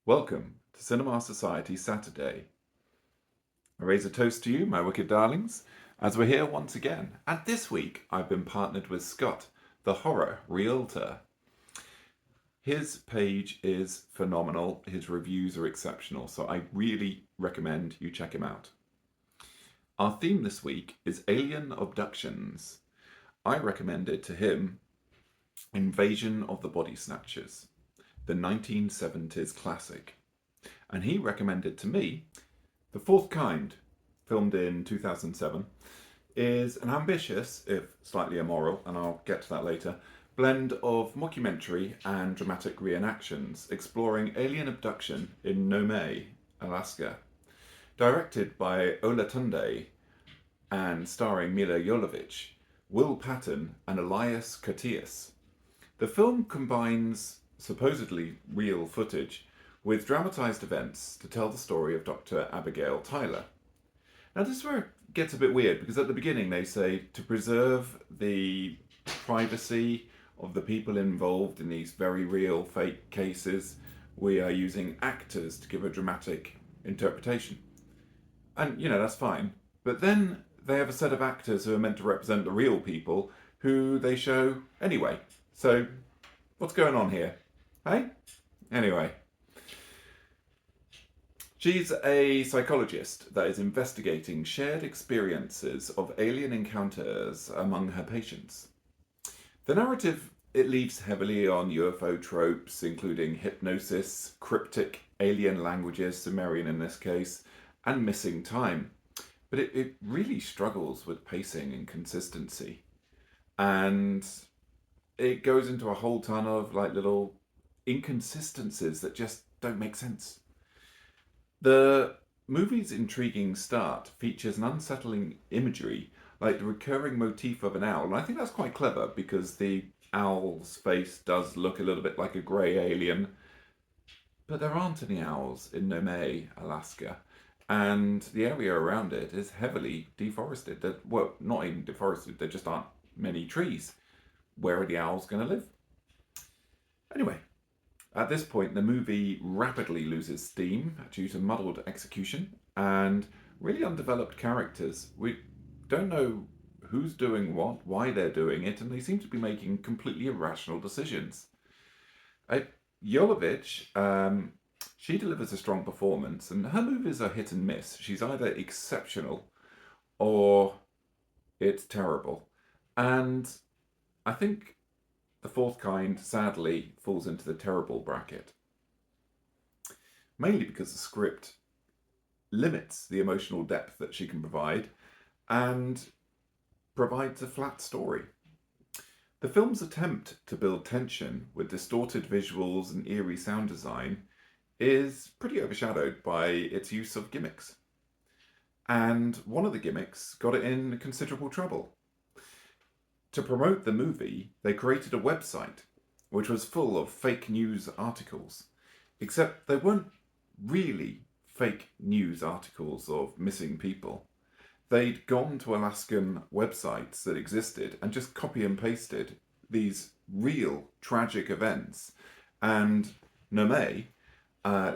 Welcome to Cinema Society Saturday. I raise a toast to you, my wicked darlings, as we're here once again. And this week I've been partnered with Scott, the horror realtor. His page is phenomenal, his reviews are exceptional, so I really recommend you check him out. Our theme this week is alien abductions. I recommended to him Invasion of the Body Snatchers, the 1970s classic. And he recommended to me The Fourth Kind, filmed in 2007, is an ambitious, if slightly immoral, and I'll get to that later, blend of mockumentary and dramatic reenactions exploring alien abduction in Nome, Alaska. Directed by Ola Tunde and starring Mila Jovovich, Will Patton, and Elias Koteas. The film combines supposedly real footage with dramatised events to tell the story of Dr. Abigail Tyler. Now, this is where it gets a bit weird because at the beginning they say to preserve the privacy of the people involved in these very real fake cases, we are using actors to give a dramatic interpretation. And, that's fine. But then they have a set of actors who are meant to represent the real people who they show anyway. So, what's going on here? Hey? Anyway, she's a psychologist that is investigating shared experiences of alien encounters among her patients. The narrative it leaves heavily on UFO tropes, including hypnosis, cryptic alien languages, Sumerian in this case, and missing time. But it really struggles with pacing and consistency. And it goes into a whole ton of like little inconsistencies that just don't make sense. The movie's intriguing start features an unsettling imagery, like the recurring motif of an owl. And I think that's quite clever because the owl's face does look a little bit like a grey alien. But there aren't any owls in Nome, Alaska. And the area around it is heavily deforested. Well, not even deforested, there just aren't many trees. Where are the owls going to live? Anyway, at this point, the movie rapidly loses steam due to muddled execution and really undeveloped characters. We don't know who's doing what, why they're doing it, and they seem to be making completely irrational decisions. Uh, Jovovich, she delivers a strong performance, and her movies are hit and miss. She's either exceptional or it's terrible. And I think The Fourth Kind, sadly, falls into the terrible bracket, mainly because the script limits the emotional depth that she can provide and provides a flat story. The film's attempt to build tension with distorted visuals and eerie sound design is pretty overshadowed by its use of gimmicks. And one of the gimmicks got it in considerable trouble. To promote the movie, they created a website which was full of fake news articles, except they weren't really fake news articles of missing people. They'd gone to Alaskan websites that existed and just copy and pasted these real tragic events. And Nome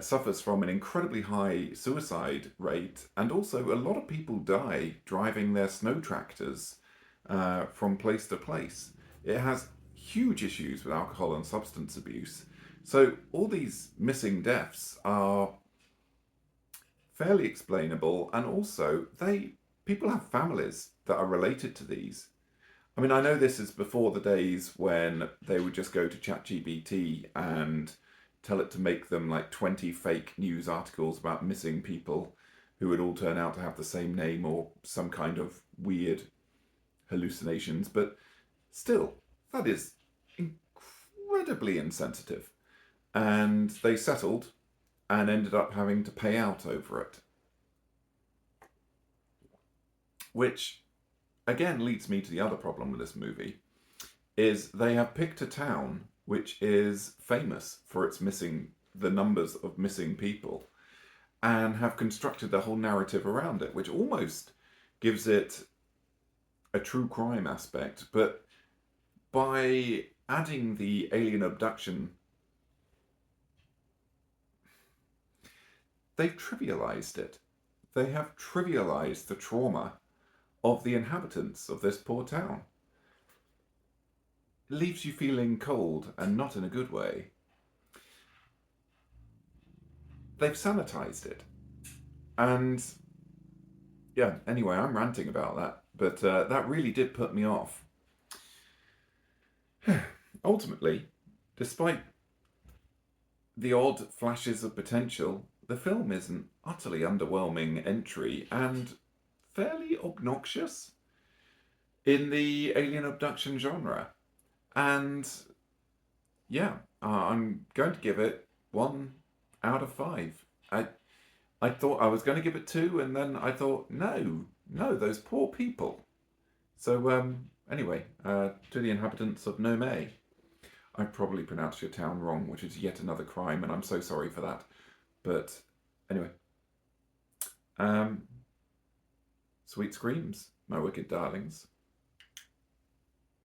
suffers from an incredibly high suicide rate, and also a lot of people die driving their snow tractors from place to place. It has huge issues with alcohol and substance abuse. So all these missing deaths are fairly explainable, and also they people have families that are related to these. I mean, I know this is before the days when they would just go to ChatGPT and tell it to make them like 20 fake news articles about missing people who would all turn out to have the same name or some kind of weird hallucinations, but still, that is incredibly insensitive. And they settled and ended up having to pay out over it. Which, again, leads me to the other problem with this movie, is they have picked a town which is famous for the numbers of missing people, and have constructed the whole narrative around it, which almost gives it a true crime aspect, but by adding the alien abduction they've trivialized it. They have trivialized the trauma of the inhabitants of this poor town. It leaves you feeling cold, and not in a good way. They've sanitized it. And yeah, anyway, I'm ranting about that, but that really did put me off. Ultimately, despite the odd flashes of potential, the film is an utterly underwhelming entry and fairly obnoxious in the alien abduction genre. And yeah, I'm going to give it 1 out of 5. I thought I was going to give it 2, and then I thought, no, no, those poor people. So anyway, to the inhabitants of Nome, I probably pronounced your town wrong, which is yet another crime, and I'm so sorry for that. But anyway, um, sweet screams, my wicked darlings.